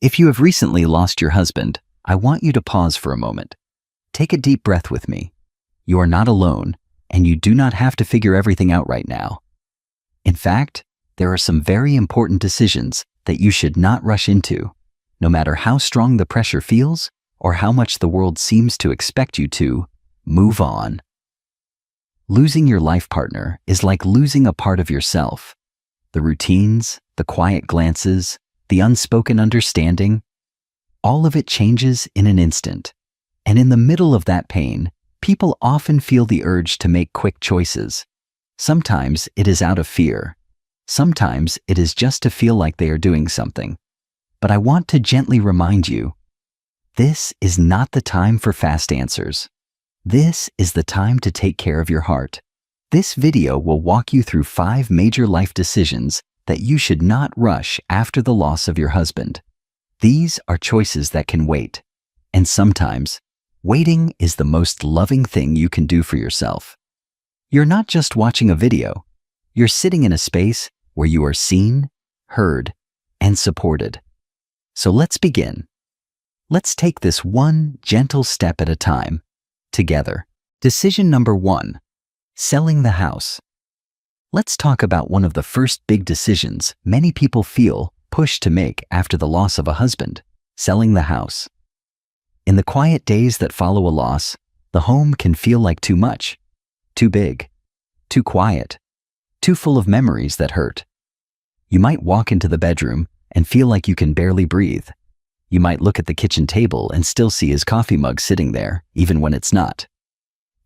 If you have recently lost your husband, I want you to pause for a moment. Take a deep breath with me. You are not alone, and you do not have to figure everything out right now. In fact, there are some very important decisions that you should not rush into, no matter how strong the pressure feels or how much the world seems to expect you to move on. Losing your life partner is like losing a part of yourself. The routines, the quiet glances, the unspoken understanding, all of it changes in an instant. And in the middle of that pain, people often feel the urge to make quick choices. Sometimes it is out of fear. Sometimes it is just to feel like they are doing something. But I want to gently remind you, this is not the time for fast answers. This is the time to take care of your heart. This video will walk you through 5 major life decisions that you should not rush after the loss of your husband. These are choices that can wait. And sometimes, waiting is the most loving thing you can do for yourself. You're not just watching a video. You're sitting in a space where you are seen, heard, and supported. So let's begin. Let's take this one gentle step at a time, together. Decision number 1, selling the house. Let's talk about one of the first big decisions many people feel pushed to make after the loss of a husband, selling the house. In the quiet days that follow a loss, the home can feel like too much, too big, too quiet, too full of memories that hurt. You might walk into the bedroom and feel like you can barely breathe. You might look at the kitchen table and still see his coffee mug sitting there, even when it's not.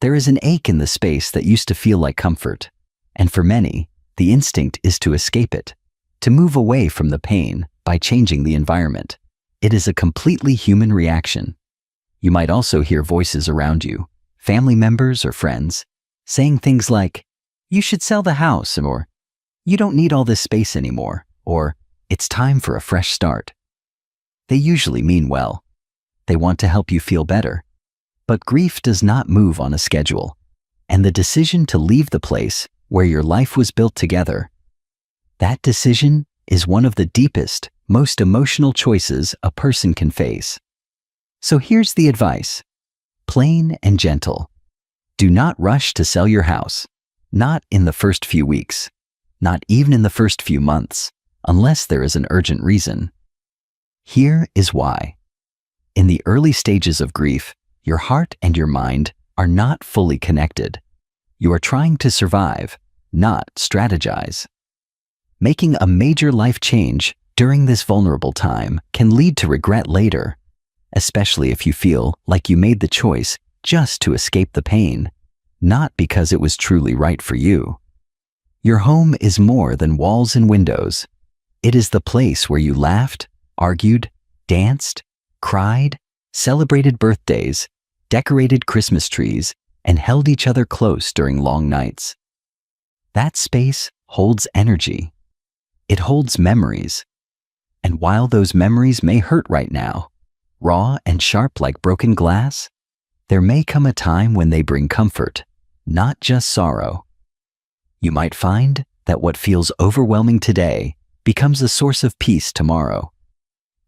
There is an ache in the space that used to feel like comfort. And for many, the instinct is to escape it, to move away from the pain by changing the environment. It is a completely human reaction. You might also hear voices around you, family members or friends, saying things like, "You should sell the house," or "You don't need all this space anymore," or "It's time for a fresh start." They usually mean well. They want to help you feel better. But grief does not move on a schedule, and the decision to leave the place where your life was built together, that decision is one of the deepest, most emotional choices a person can face. So here's the advice. Plain and gentle. Do not rush to sell your house. Not in the first few weeks. Not even in the first few months, unless there is an urgent reason. Here is why. In the early stages of grief, your heart and your mind are not fully connected. You are trying to survive, not strategize. Making a major life change during this vulnerable time can lead to regret later, especially if you feel like you made the choice just to escape the pain, not because it was truly right for you. Your home is more than walls and windows. It is the place where you laughed, argued, danced, cried, celebrated birthdays, decorated Christmas trees, and held each other close during long nights. That space holds energy. It holds memories. And while those memories may hurt right now, raw and sharp like broken glass, there may come a time when they bring comfort, not just sorrow. You might find that what feels overwhelming today becomes a source of peace tomorrow.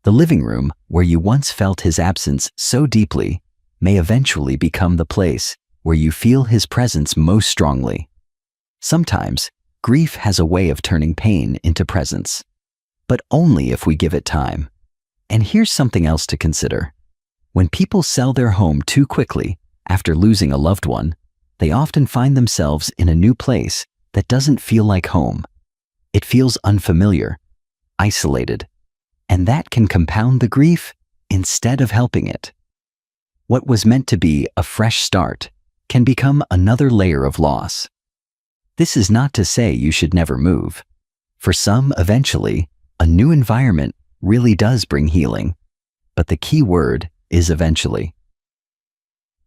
The living room, where you once felt his absence so deeply, may eventually become the place where you feel his presence most strongly. Sometimes, grief has a way of turning pain into presence, but only if we give it time. And here's something else to consider. When people sell their home too quickly after losing a loved one, they often find themselves in a new place that doesn't feel like home. It feels unfamiliar, isolated, and that can compound the grief instead of helping it. What was meant to be a fresh start can become another layer of loss. This is not to say you should never move. For some, eventually, a new environment really does bring healing, but the key word is eventually.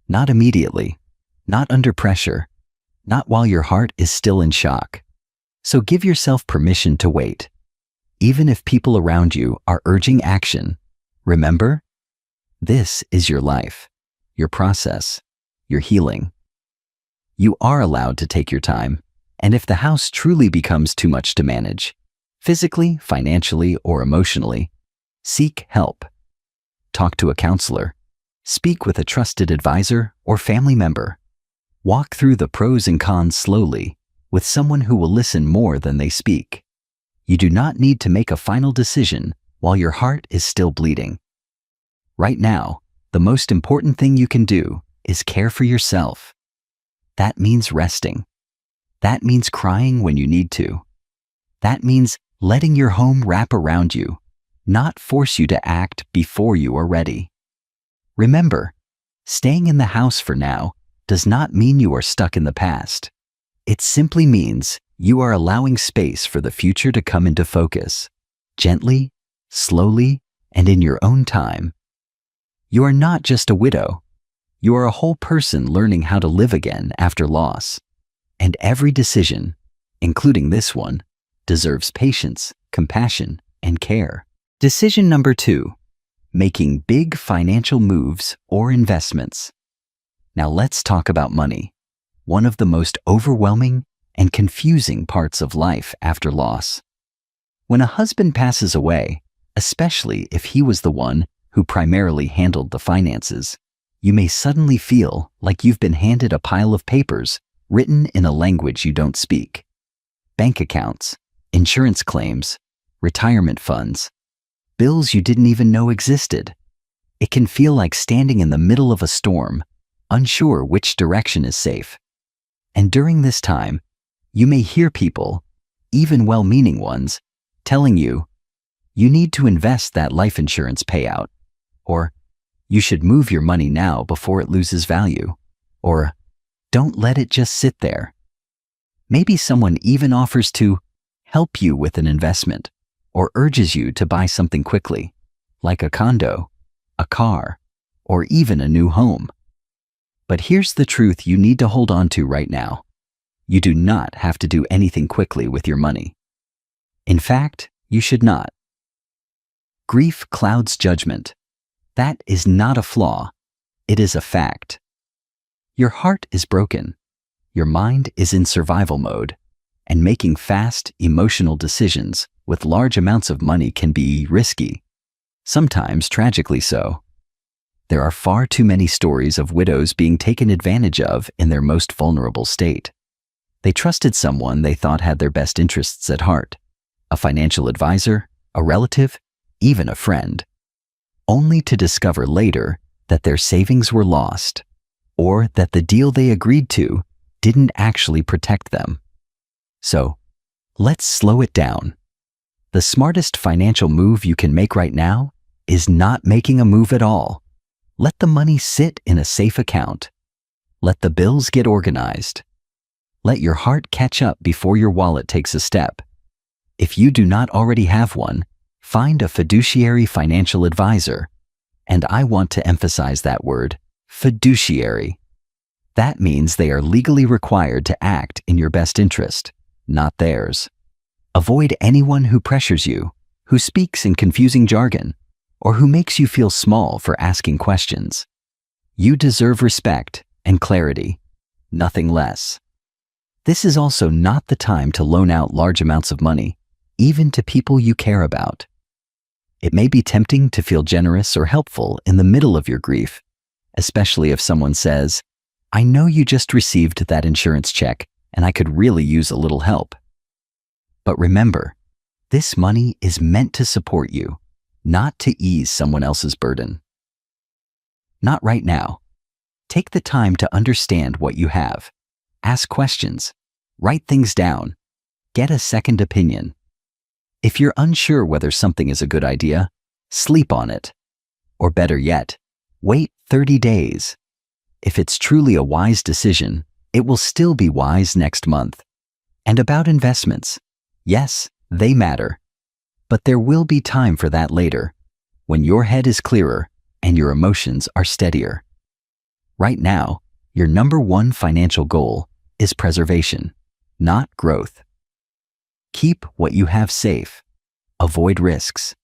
Not immediately, not under pressure, not while your heart is still in shock. So give yourself permission to wait. Even if people around you are urging action, remember, this is your life, your process, your healing. You are allowed to take your time, and if the house truly becomes too much to manage, physically, financially, or emotionally, Seek help. Talk to a counselor. Speak with a trusted advisor or family member. Walk through the pros and cons slowly with someone who will listen more than they speak. You do not need to make a final decision while your heart is still bleeding. Right now, the most important thing you can do is care for yourself. That means resting. That means crying when you need to. That means letting your home wrap around you, not force you to act before you are ready. Remember, staying in the house for now does not mean you are stuck in the past. It simply means you are allowing space for the future to come into focus, gently, slowly, and in your own time. You are not just a widow. You are a whole person learning how to live again after loss. And every decision, including this one, deserves patience, compassion, and care. Decision number 2, making big financial moves or investments. Now let's talk about money, one of the most overwhelming and confusing parts of life after loss. When a husband passes away, especially if he was the one who primarily handled the finances, you may suddenly feel like you've been handed a pile of papers written in a language you don't speak. Bank accounts, insurance claims, retirement funds, bills you didn't even know existed. It can feel like standing in the middle of a storm, unsure which direction is safe. And during this time, you may hear people, even well-meaning ones, telling you, you need to invest that life insurance payout, or you should move your money now before it loses value, or don't let it just sit there. Maybe someone even offers to help you with an investment or urges you to buy something quickly, like a condo, a car, or even a new home. But here's the truth you need to hold on to right now. You do not have to do anything quickly with your money. In fact, you should not. Grief clouds judgment. That is not a flaw. It is a fact. Your heart is broken. Your mind is in survival mode, and making fast, emotional decisions with large amounts of money can be risky, sometimes tragically so. There are far too many stories of widows being taken advantage of in their most vulnerable state. They trusted someone they thought had their best interests at heart, a financial advisor, a relative, even a friend, only to discover later that their savings were lost, or that the deal they agreed to didn't actually protect them. So, let's slow it down. The smartest financial move you can make right now is not making a move at all. Let the money sit in a safe account. Let the bills get organized. Let your heart catch up before your wallet takes a step. If you do not already have one, find a fiduciary financial advisor. And I want to emphasize that word, fiduciary. That means they are legally required to act in your best interest, not theirs. Avoid anyone who pressures you, who speaks in confusing jargon, or who makes you feel small for asking questions. You deserve respect and clarity, nothing less. This is also not the time to loan out large amounts of money, even to people you care about. It may be tempting to feel generous or helpful in the middle of your grief, especially if someone says, "I know you just received that insurance check, and I could really use a little help." But remember, this money is meant to support you, not to ease someone else's burden. Not right now. Take the time to understand what you have. Ask questions. Write things down. Get a second opinion. If you're unsure whether something is a good idea, sleep on it. Or better yet, wait 30 days. If it's truly a wise decision, it will still be wise next month. And about investments, yes, they matter. But there will be time for that later, when your head is clearer and your emotions are steadier. Right now, your number one financial goal is preservation, not growth. Keep what you have safe. Avoid risks.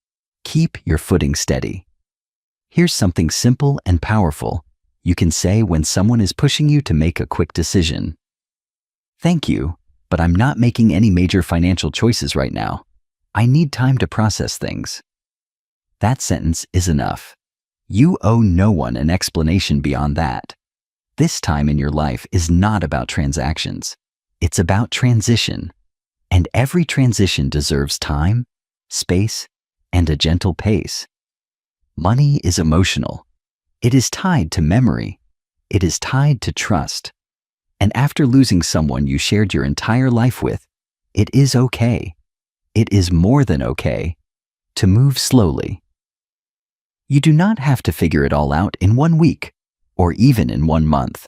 Keep your footing steady. Here's something simple and powerful you can say when someone is pushing you to make a quick decision. "Thank you, but I'm not making any major financial choices right now. I need time to process things." That sentence is enough. You owe no one an explanation beyond that. This time in your life is not about transactions. It's about transition. And every transition deserves time, space, and a gentle pace. Money is emotional. It is tied to memory. It is tied to trust. And after losing someone you shared your entire life with, it is okay. It is more than okay to move slowly. You do not have to figure it all out in 1 week or even in 1 month.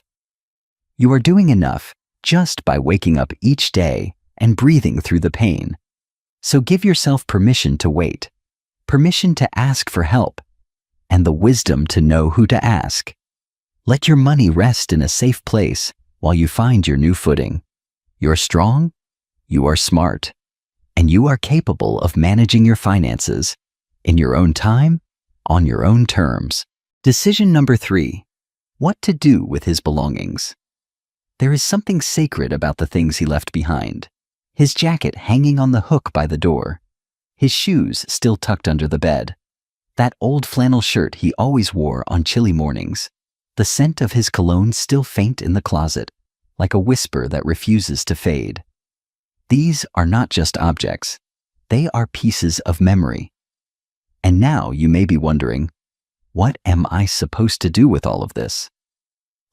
You are doing enough just by waking up each day and breathing through the pain. So give yourself permission to wait, permission to ask for help, and the wisdom to know who to ask. Let your money rest in a safe place while you find your new footing. You're strong, you are smart, and you are capable of managing your finances in your own time, on your own terms. Decision number 3. What to do with his belongings. There is something sacred about the things he left behind. His jacket hanging on the hook by the door. His shoes still tucked under the bed. That old flannel shirt he always wore on chilly mornings. The scent of his cologne still faint in the closet, like a whisper that refuses to fade. These are not just objects. They are pieces of memory. And now you may be wondering, what am I supposed to do with all of this?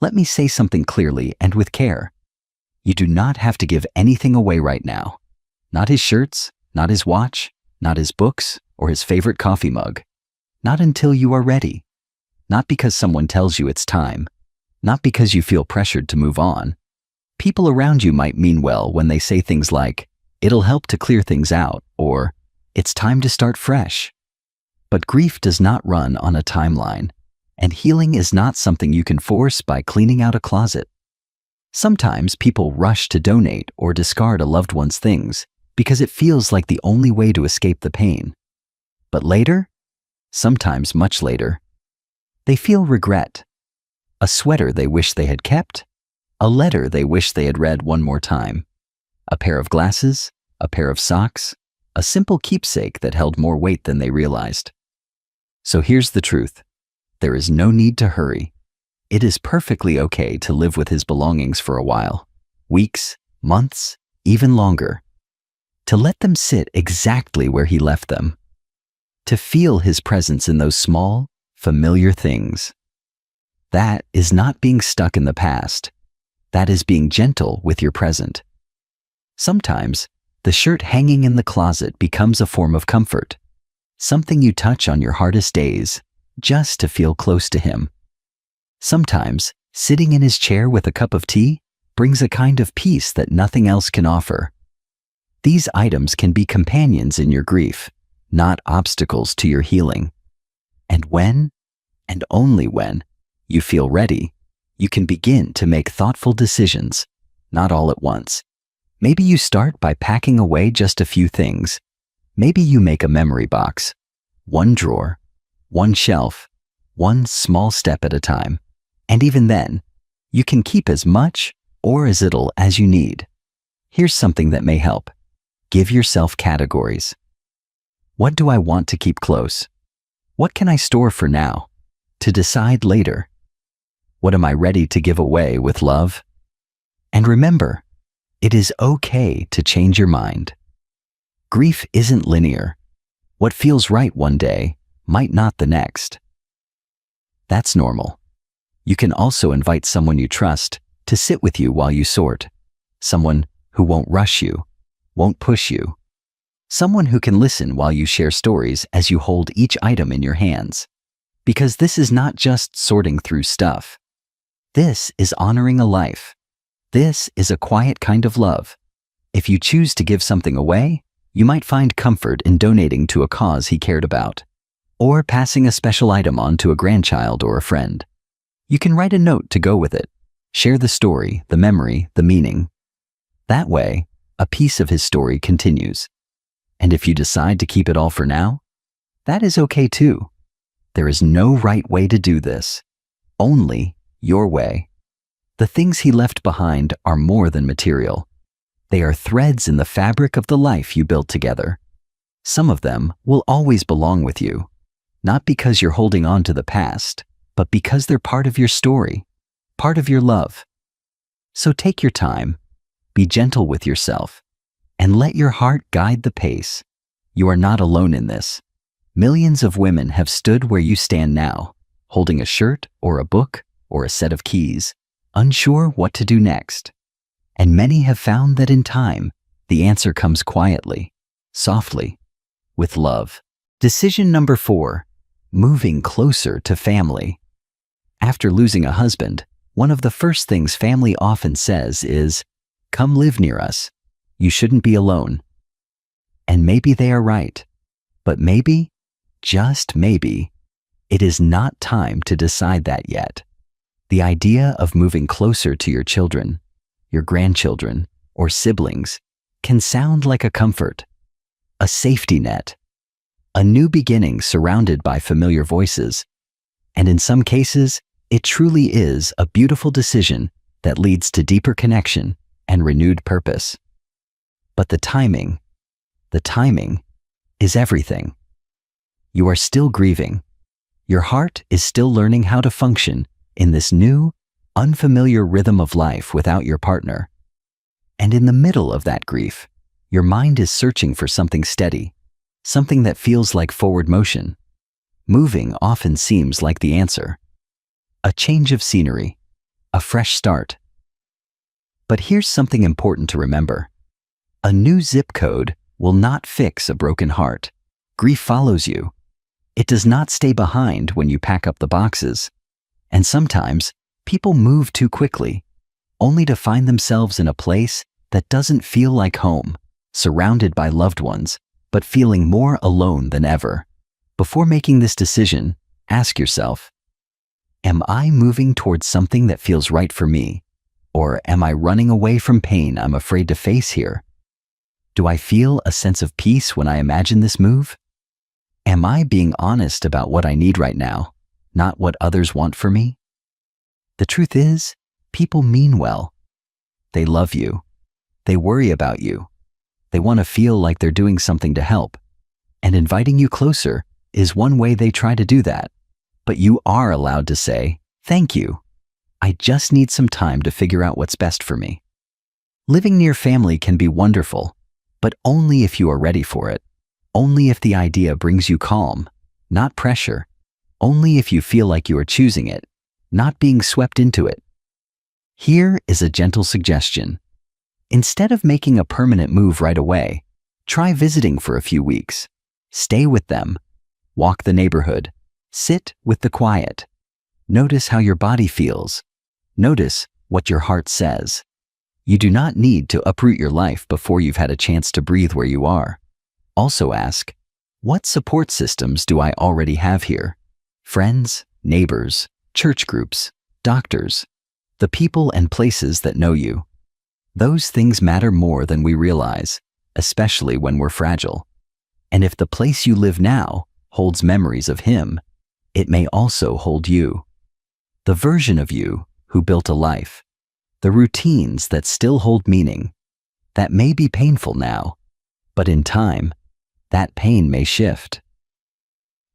Let me say something clearly and with care. You do not have to give anything away right now. Not his shirts, not his watch, not his books, or his favorite coffee mug. Not until you are ready. Not because someone tells you it's time. Not because you feel pressured to move on. People around you might mean well when they say things like, "It'll help to clear things out," or "It's time to start fresh." But grief does not run on a timeline, and healing is not something you can force by cleaning out a closet. Sometimes people rush to donate or discard a loved one's things because it feels like the only way to escape the pain. But later, sometimes much later, they feel regret. A sweater they wish they had kept, a letter they wish they had read one more time, a pair of glasses, a pair of socks, a simple keepsake that held more weight than they realized. So here's the truth. There is no need to hurry. It is perfectly okay to live with his belongings for a while, weeks, months, even longer. To let them sit exactly where he left them. To feel his presence in those small, familiar things. That is not being stuck in the past. That is being gentle with your present. Sometimes, the shirt hanging in the closet becomes a form of comfort. Something you touch on your hardest days, just to feel close to him. Sometimes, sitting in his chair with a cup of tea brings a kind of peace that nothing else can offer. These items can be companions in your grief, not obstacles to your healing. And when, and only when, you feel ready, you can begin to make thoughtful decisions, not all at once. Maybe you start by packing away just a few things. Maybe you make a memory box. One drawer, one shelf, one small step at a time. And even then, you can keep as much or as little as you need. Here's something that may help. Give yourself categories. What do I want to keep close? What can I store for now, to decide later? What am I ready to give away with love? And remember, it is okay to change your mind. Grief isn't linear. What feels right one day might not the next. That's normal. You can also invite someone you trust to sit with you while you sort. Someone who won't rush you, won't push you. Someone who can listen while you share stories as you hold each item in your hands. Because this is not just sorting through stuff. This is honoring a life. This is a quiet kind of love. If you choose to give something away, you might find comfort in donating to a cause he cared about, or passing a special item on to a grandchild or a friend. You can write a note to go with it. Share the story, the memory, the meaning. That way, a piece of his story continues. And if you decide to keep it all for now, that is okay too. There is no right way to do this. Only your way. The things he left behind are more than material. They are threads in the fabric of the life you built together. Some of them will always belong with you. not because you're holding on to the past, but because they're part of your story, part of your love. So take your time, be gentle with yourself, and let your heart guide the pace. You are not alone in this. Millions of women have stood where you stand now, holding a shirt or a book or a set of keys, unsure what to do next. And many have found that in time, the answer comes quietly, softly, with love. Decision number 4, moving closer to family. After losing a husband, one of the first things family often says is, "Come live near us. You shouldn't be alone." And maybe they are right. But maybe, just maybe, it is not time to decide that yet. The idea of moving closer to your children, your grandchildren, or siblings can sound like a comfort, a safety net, a new beginning surrounded by familiar voices. And in some cases, it truly is a beautiful decision that leads to deeper connection and renewed purpose. But the timing is everything. You are still grieving. Your heart is still learning how to function in this new, unfamiliar rhythm of life without your partner. And in the middle of that grief, your mind is searching for something steady, something that feels like forward motion. Moving often seems like the answer. A change of scenery, a fresh start. But here's something important to remember. A new zip code will not fix a broken heart. Grief follows you. It does not stay behind when you pack up the boxes. And sometimes, people move too quickly, only to find themselves in a place that doesn't feel like home, surrounded by loved ones, but feeling more alone than ever. Before making this decision, ask yourself, am I moving towards something that feels right for me? Or am I running away from pain I'm afraid to face here? Do I feel a sense of peace when I imagine this move? Am I being honest about what I need right now, not what others want for me? The truth is, people mean well. They love you. They worry about you. They want to feel like they're doing something to help. And inviting you closer is one way they try to do that. But you are allowed to say, "Thank you. I just need some time to figure out what's best for me." Living near family can be wonderful, but only if you are ready for it. Only if the idea brings you calm, not pressure. Only if you feel like you are choosing it, not being swept into it. Here is a gentle suggestion. Instead of making a permanent move right away, try visiting for a few weeks. Stay with them. Walk the neighborhood. Sit with the quiet. Notice how your body feels. Notice what your heart says. You do not need to uproot your life before you've had a chance to breathe where you are. Also ask, what support systems do I already have here? Friends, neighbors, church groups, doctors, the people and places that know you. Those things matter more than we realize, especially when we're fragile. And if the place you live now holds memories of him, it may also hold you. The version of you who built a life. The routines that still hold meaning. That may be painful now, but in time, that pain may shift.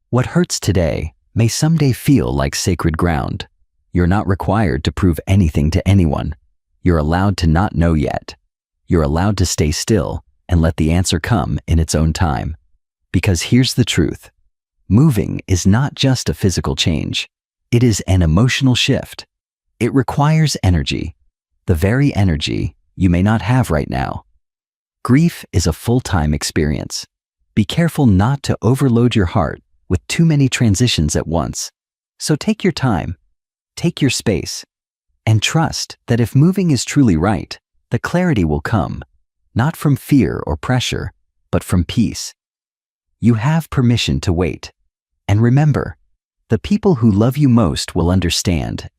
What hurts today may someday feel like sacred ground. You're not required to prove anything to anyone. You're allowed to not know yet. You're allowed to stay still and let the answer come in its own time. Because here's the truth. Moving is not just a physical change. It is an emotional shift. It requires energy, the very energy you may not have right now. Grief is a full-time experience. Be careful not to overload your heart with too many transitions at once. So take your time, take your space, and trust that if moving is truly right, the clarity will come, not from fear or pressure, but from peace. You have permission to wait. And remember, the people who love you most will understand,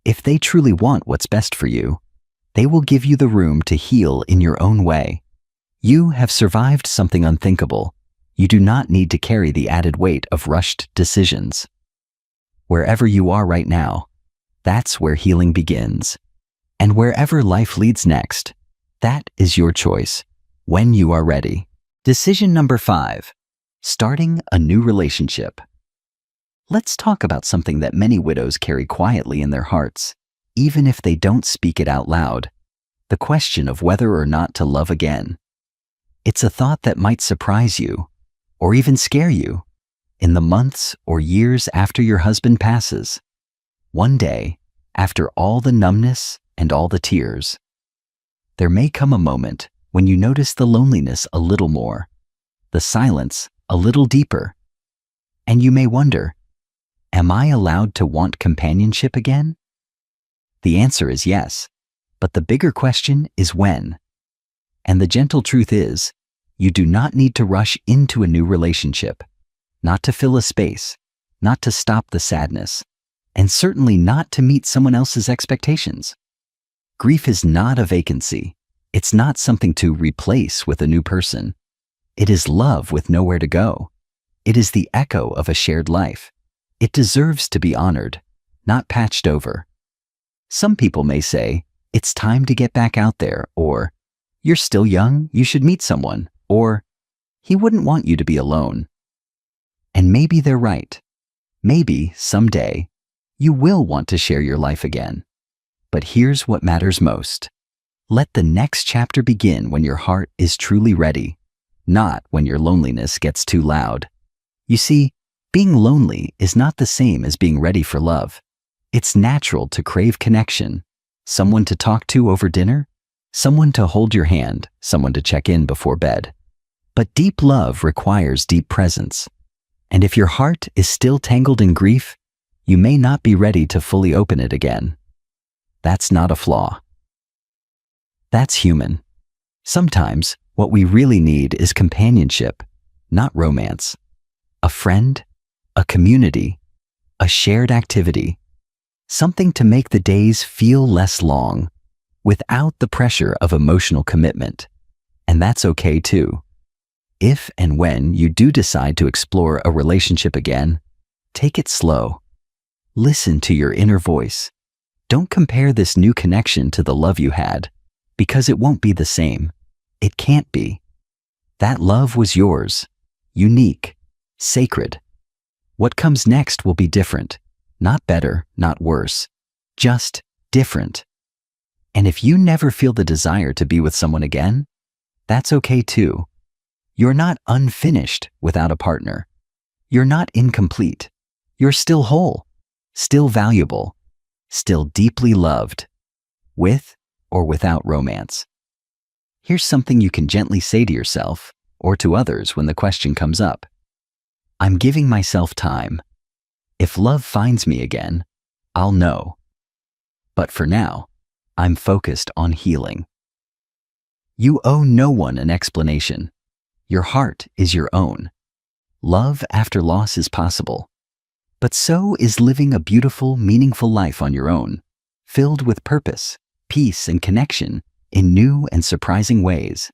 if they truly want what's best for you, they will give you the room to heal in your own way. You have survived something unthinkable. You do not need to carry the added weight of rushed decisions. Wherever you are right now, that's where healing begins. And wherever life leads next, that is your choice, when you are ready. Decision number 5, starting a new relationship. Let's talk about something that many widows carry quietly in their hearts, even if they don't speak it out loud: the question of whether or not to love again. It's a thought that might surprise you, or even scare you, in the months or years after your husband passes. One day, after all the numbness and all the tears, there may come a moment when you notice the loneliness a little more, the silence a little deeper, and you may wonder, am I allowed to want companionship again? The answer is yes, but the bigger question is when. And the gentle truth is, you do not need to rush into a new relationship, not to fill a space, not to stop the sadness, and certainly not to meet someone else's expectations. Grief is not a vacancy. It's not something to replace with a new person. It is love with nowhere to go. It is the echo of a shared life. It deserves to be honored, not patched over. Some people may say, it's time to get back out there, or you're still young, you should meet someone, or he wouldn't want you to be alone. And maybe they're right. Maybe someday you will want to share your life again. But here's what matters most. Let the next chapter begin when your heart is truly ready, not when your loneliness gets too loud. You see, being lonely is not the same as being ready for love. It's natural to crave connection, someone to talk to over dinner, someone to hold your hand, someone to check in before bed. But deep love requires deep presence. And if your heart is still tangled in grief, you may not be ready to fully open it again. That's not a flaw. That's human. Sometimes what we really need is companionship, not romance. A friend, a community, a shared activity, something to make the days feel less long, without the pressure of emotional commitment. And that's okay too. If and when you do decide to explore a relationship again, take it slow. Listen to your inner voice. Don't compare this new connection to the love you had, because it won't be the same. It can't be. That love was yours, unique, sacred. What comes next will be different, not better, not worse, just different. And if you never feel the desire to be with someone again, that's okay too. You're not unfinished without a partner. You're not incomplete. You're still whole, still valuable, still deeply loved, with or without romance. Here's something you can gently say to yourself or to others when the question comes up. I'm giving myself time. If love finds me again, I'll know. But for now, I'm focused on healing. You owe no one an explanation. Your heart is your own. Love after loss is possible. But so is living a beautiful, meaningful life on your own, filled with purpose, peace, and connection in new and surprising ways.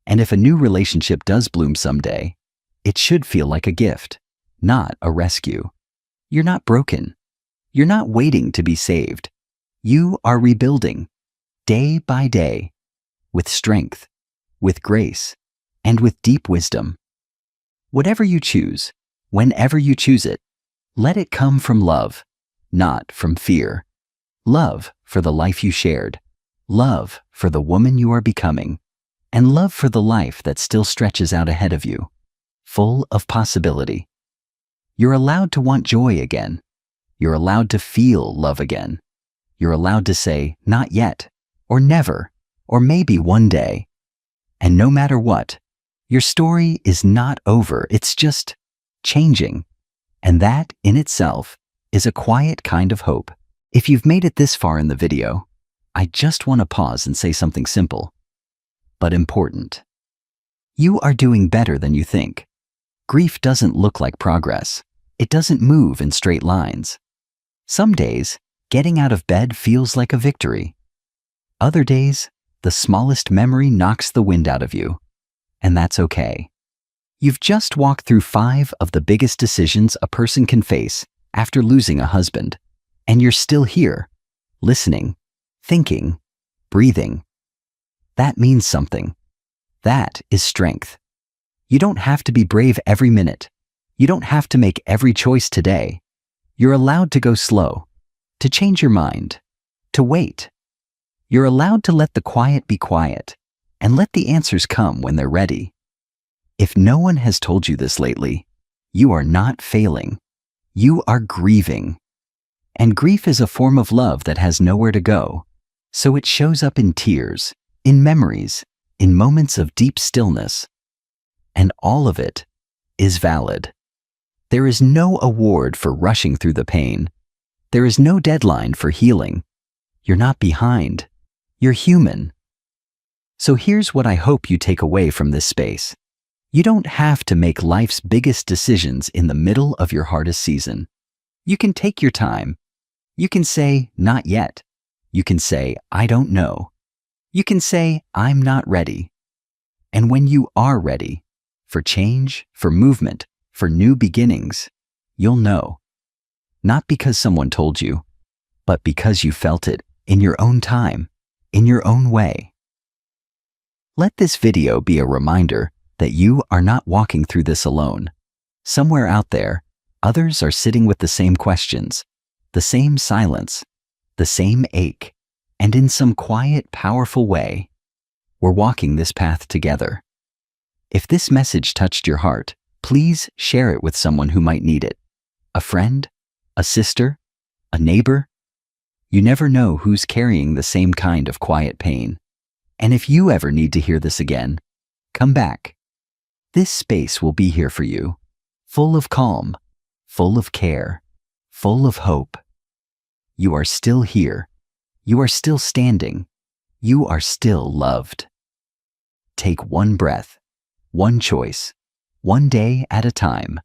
And if a new relationship does bloom someday, it should feel like a gift, not a rescue. You're not broken. You're not waiting to be saved. You are rebuilding, day by day, with strength, with grace, and with deep wisdom. Whatever you choose, whenever you choose it, let it come from love, not from fear. Love for the life you shared, love for the woman you are becoming, and love for the life that still stretches out ahead of you, full of possibility. You're allowed to want joy again. You're allowed to feel love again. You're allowed to say, not yet, or never, or maybe one day. And no matter what, your story is not over. It's just changing. And that, in itself, is a quiet kind of hope. If you've made it this far in the video, I just want to pause and say something simple, but important. You are doing better than you think. Grief doesn't look like progress. It doesn't move in straight lines. Some days, getting out of bed feels like a victory. Other days, the smallest memory knocks the wind out of you. And that's okay. You've just walked through 5 of the biggest decisions a person can face after losing a husband, and you're still here, listening, thinking, breathing. That means something. That is strength. You don't have to be brave every minute. You don't have to make every choice today. You're allowed to go slow, to change your mind, to wait. You're allowed to let the quiet be quiet and let the answers come when they're ready. If no one has told you this lately, you are not failing. You are grieving. And grief is a form of love that has nowhere to go, so it shows up in tears, in memories, in moments of deep stillness. And all of it is valid. There is no award for rushing through the pain. There is no deadline for healing. You're not behind. You're human. So here's what I hope you take away from this space. You don't have to make life's biggest decisions in the middle of your hardest season. You can take your time. You can say, not yet. You can say, I don't know. You can say, I'm not ready. And when you are ready, for change, for movement, for new beginnings, you'll know. Not because someone told you, but because you felt it in your own time, in your own way. Let this video be a reminder that you are not walking through this alone. Somewhere out there, others are sitting with the same questions, the same silence, the same ache, and in some quiet, powerful way, we're walking this path together. If this message touched your heart, please share it with someone who might need it. A friend, a sister, a neighbor. You never know who's carrying the same kind of quiet pain. And if you ever need to hear this again, come back. This space will be here for you, full of calm, full of care, full of hope. You are still here. You are still standing. You are still loved. Take one breath, one choice, one day at a time.